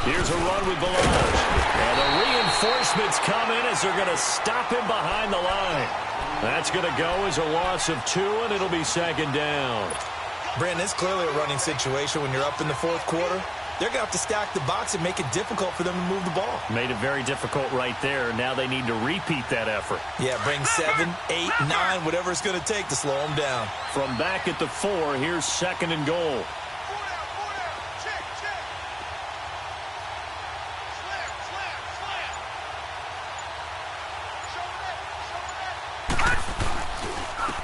Here's a run with Balaj. And the reinforcements come in as they're going to stop him behind the line. That's going to go as a loss of 2, and it'll be 2nd down. Brandon, it's clearly a running situation when you're up in the 4th quarter. They're going to have to stack the box and make it difficult for them to move the ball. Made it very difficult right there. Now they need to repeat that effort. Yeah, bring 7, 8, 9, whatever it's going to take to slow them down. From back at the 4, here's 2nd and goal.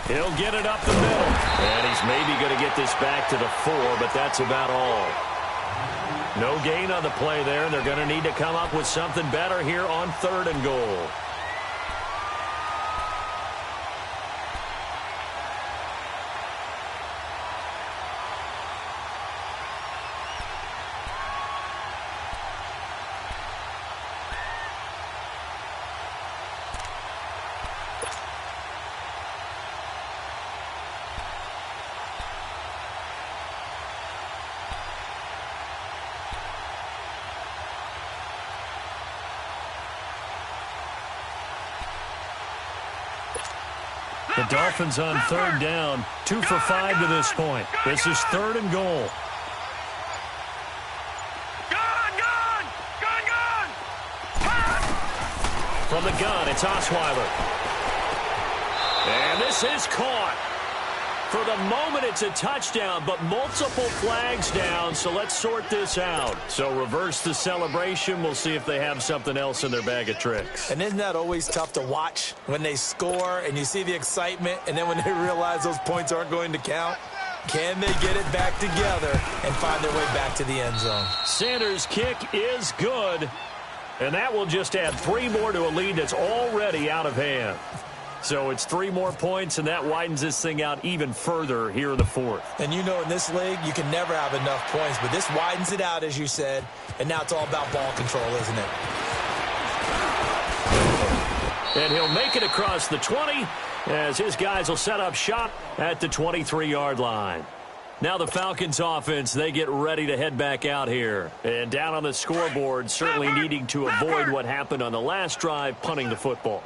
He'll get it up the middle. And he's maybe going to get this back to the 4, but that's about all. No gain on the play there. They're going to need to come up with something better here on 3rd and goal. The Dolphins on 3rd down, 2 for 5 to this point. This is 3rd and goal. From the gun, it's Osweiler. And this is caught. For the moment, it's a touchdown, but multiple flags down, so let's sort this out. So reverse the celebration. We'll see if they have something else in their bag of tricks. And isn't that always tough to watch when they score and you see the excitement, and then when they realize those points aren't going to count? Can they get it back together and find their way back to the end zone? Sanders' kick is good, and that will just add 3 more to a lead that's already out of hand. So it's 3 more points, and that widens this thing out even further here in the 4th. And you know in this league, you can never have enough points, but this widens it out, as you said, and now it's all about ball control, isn't it? And he'll make it across the 20 as his guys will set up shop at the 23-yard line. Now the Falcons offense, they get ready to head back out here. And down on the scoreboard, certainly needing to avoid what happened on the last drive, punting the football.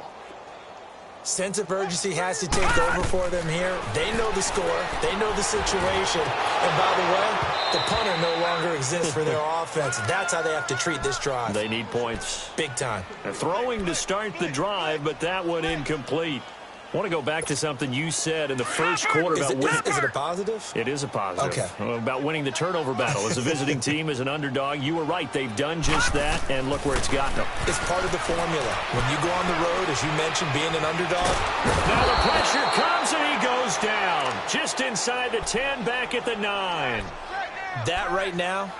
Sense of urgency has to take over for them here. They know the score. They know the situation. And by the way, the punter no longer exists for their offense. That's how they have to treat this drive. They need points. Big time. Throwing to start the drive, but that one incomplete. I want to go back to something you said in the first quarter about winning. Is it a positive? It is a positive. Okay. About winning the turnover battle. As a visiting team, as an underdog, you were right. They've done just that, and look where it's gotten them. It's part of the formula. When you go on the road, as you mentioned, being an underdog. Now the pressure comes, and he goes down. Just inside the 10, back at the 9. That right now,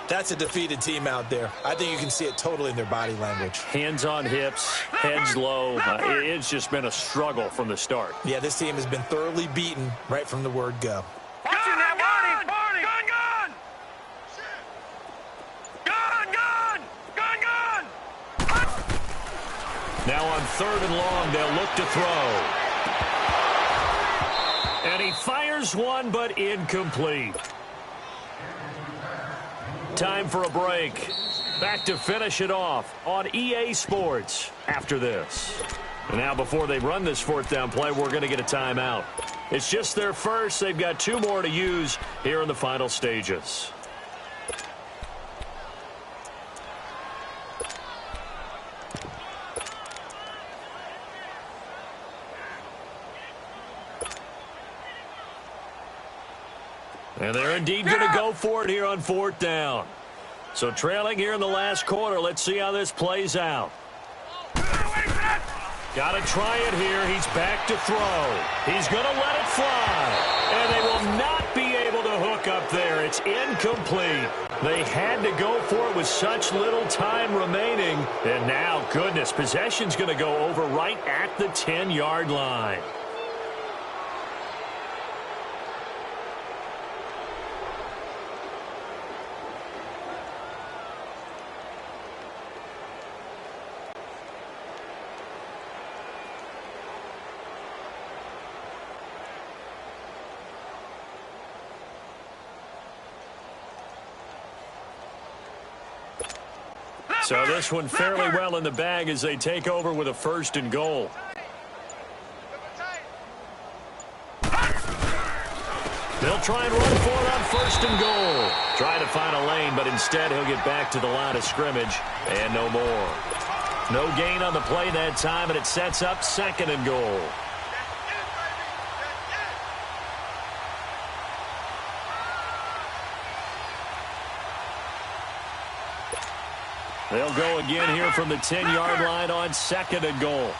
that's a defeated team out there. I think you can see it totally in their body language. Hands on hips, heads low. It's just been a struggle from the start. Yeah, this team has been thoroughly beaten right from the word go. Watch it now, Barney! Barney! Gun! Now on 3rd and long, they'll look to throw. And he fires one, but incomplete. Time for a break. Back to finish it off on EA Sports after this. And now before they run this 4th down play, we're going to get a timeout. It's just their first. They've got 2 more to use here in the final stages. And they're indeed going to go for it here on 4th down. So trailing here in the last quarter. Let's see how this plays out. Got to try it here. He's back to throw. He's going to let it fly. And they will not be able to hook up there. It's incomplete. They had to go for it with such little time remaining. And now, goodness, possession's going to go over right at the 10-yard line. So this one fairly well in the bag as they take over with a 1st and goal. They'll try and run for it on 1st and goal. Try to find a lane, but instead he'll get back to the line of scrimmage and no more. No gain on the play that time, and it sets up 2nd and goal. They'll go again here from the 10-yard line on 2nd and goal.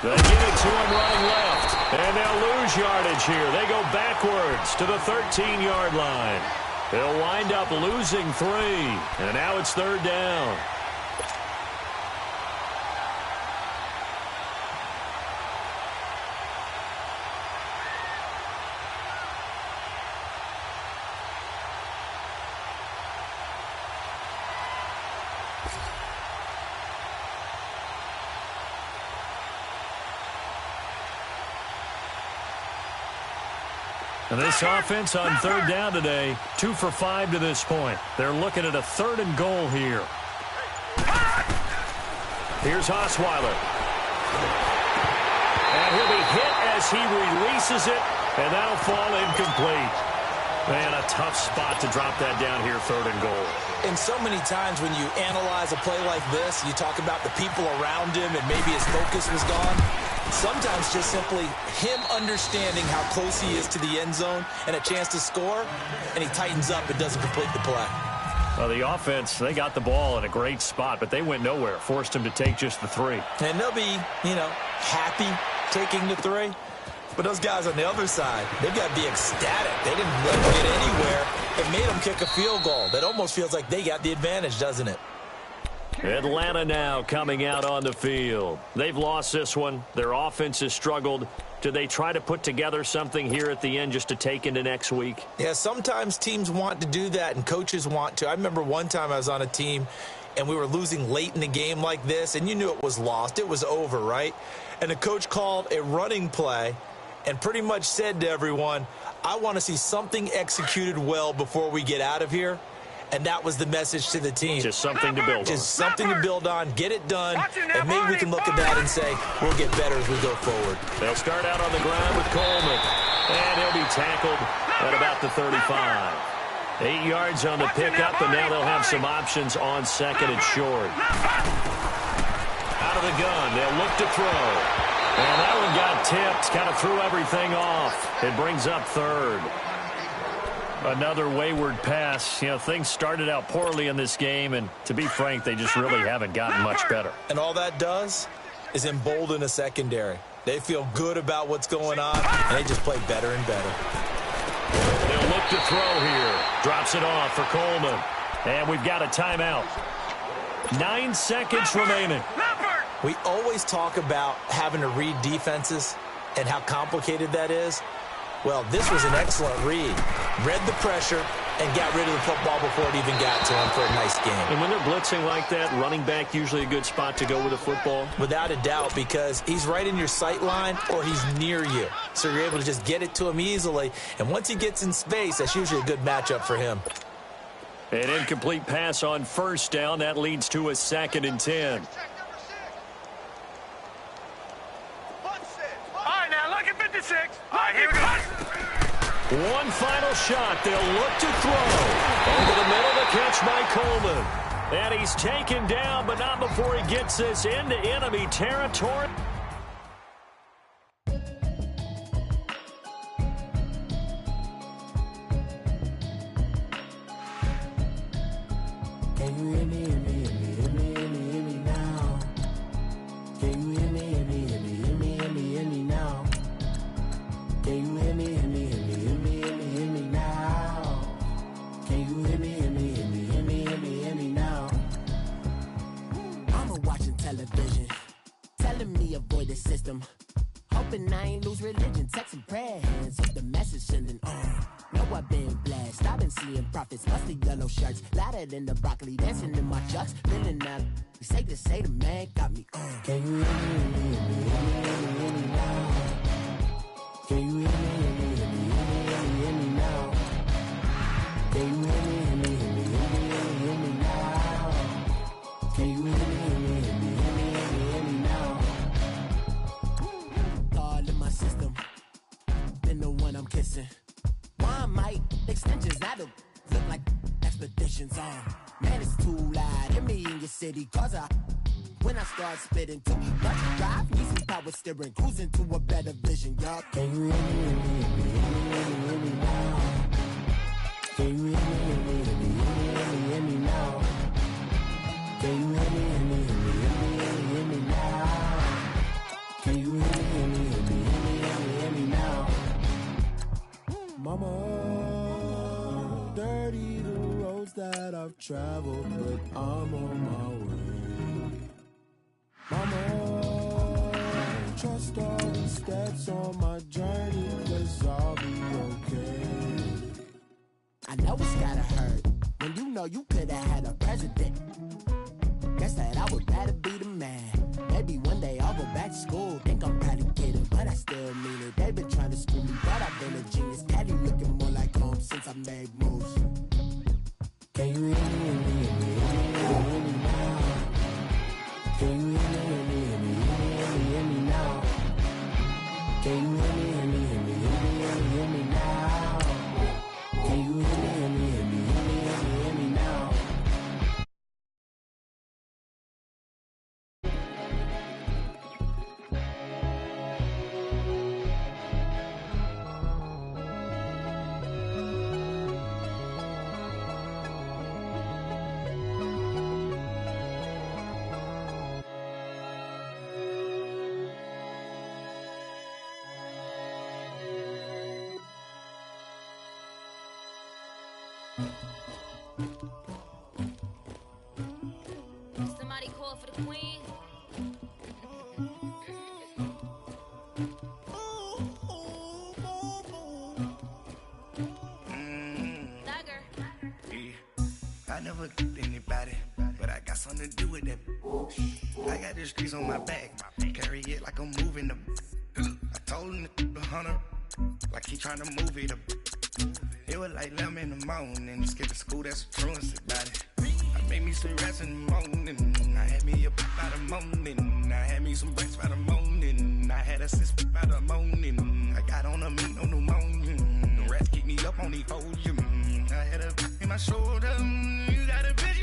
They give it to him running left, and they'll lose yardage here. They go backwards to the 13-yard line. They'll wind up losing 3, and now it's 3rd down. And this offense on 3rd down today, 2 for 5 to this point. They're looking at a 3rd and goal here. Here's Osweiler. And he'll be hit as he releases it, and that'll fall incomplete. Man, a tough spot to drop that down here, 3rd and goal. And so many times when you analyze a play like this, you talk about the people around him and maybe his focus was gone. Sometimes just simply him understanding how close he is to the end zone and a chance to score, and he tightens up and doesn't complete the play. Well, the offense, they got the ball in a great spot, but they went nowhere, forced him to take just the 3. And they'll be, happy taking the 3. But those guys on the other side, they've got to be ecstatic. They didn't let him get anywhere. It made them kick a field goal. That almost feels like they got the advantage, doesn't it? Atlanta now coming out on the field. They've lost this one. Their offense has struggled. Do they try to put together something here at the end just to take into next week? Yeah, sometimes teams want to do that and coaches want to. I remember one time I was on a team and we were losing late in the game like this, and you knew it was lost. It was over, right? And the coach called a running play and pretty much said to everyone, I want to see something executed well before we get out of here. And that was the message to the team. Just something to build on. Just something to build on, get it done, and maybe we can look at that and say, we'll get better as we go forward. They'll start out on the ground with Coleman. And he'll be tackled at about the 35. 8 yards on the pickup, and now they'll have some options on second and short. Out of the gun, they'll look to throw. And that one got tipped, kind of threw everything off. It brings up third. Another wayward pass. You know, things started out poorly in this game, and to be frank, they just really haven't gotten much better. And all that does is embolden a secondary. They feel good about what's going on, and they just play better and better. They'll look to throw here. Drops it off for Coleman. And we've got a timeout. 9 seconds remaining. We always talk about having to read defenses and how complicated that is. Well, this was an excellent read. Read the pressure and got rid of the football before it even got to him for a nice game. And when they're blitzing like that, running back usually a good spot to go with a football? Without a doubt, because he's right in your sight line or he's near you. So you're able to just get it to him easily. And once he gets in space, that's usually a good matchup for him. An incomplete pass on first down. That leads to a 2nd and 10. All right, here we go. One final shot. They'll look to throw. Over the middle, the catch by Coleman. And he's taken down, but not before he gets this into enemy territory. Can you hear me, hear me, hear me, hear me, hear me, hear me now? Can you hear me, hear me, hear me, hear me, hear me, hear me now? Can you hear me, hear me, hear me, hear me, hear me, hear me now? Can you hear me, hear me, hear me, hear me, hear me, hear me now? Mama watching television, telling me avoid the system. Hoping I ain't lose religion, texting prayer hands up the message sending on. Know I've been blessed, I've been seeing prophets, musty yellow shirts, louder than the broccoli, dancing in my chucks, feeling that. Say the man got me on. Can you hear me, hear me, hear me, hear me, hear me now? Can you hear me, hear me, hear me, hear me, hear me now? Can you hear me, hear me, hear me, hear me, hear me now? Can you hear me, hear me, hear me, hear me, hear me now? God in my system, been the one I'm kissing. Why might extensions that'll look like expeditions on? Man, it's too loud. Hear me in your city, cause when I start spitting too much drive, need some power steering, cruising to a better vision, y'all. Can you hear me, hear me, hear me, hear me, hear me now? Can you hear me, hear me, hear me, hear me, hear me now? Can you hear me, hear me, hear me, hear me, hear me now? Can you hear me, hear me, hear me, hear me, hear me now? Mama, dirty the roads that I've traveled, but I'm on my way. Mama, trust all the steps on my journey, 'cause I'll be okay. I know it's gotta hurt when you know you could've had a president. Guess that I would rather be the man. Maybe one day I'll go back to school. Think I'm probably kidding, but I still mean it. They've been trying to school me, but I've been a genius. Caddy looking more like home since I made moves. Can you hear me, hear me, hear me, hear me, hear me now? Can you hear me, hear me, hear me, hear me, hear me now? Can you hear me, hear me, hear me, hear me, hear me now? Can you hear me, hear me, hear me, hear me, hear me now? Somebody call for the queen. Thugger. I never did anybody, but I got something to do with that. I got the streets on my back, carry it like I'm moving the. I told him the 100, like he trying to move it up. It was like 11 in the morning. Skip to school, that's the truancy about it. I made me some rest in the morning. I had me a pop by the morning. I had me some breaks by the morning. I had a sis by the morning. I got on a meat, no pneumonia. The rats keep me up on the podium. I had a in my shoulder. You got a bitch.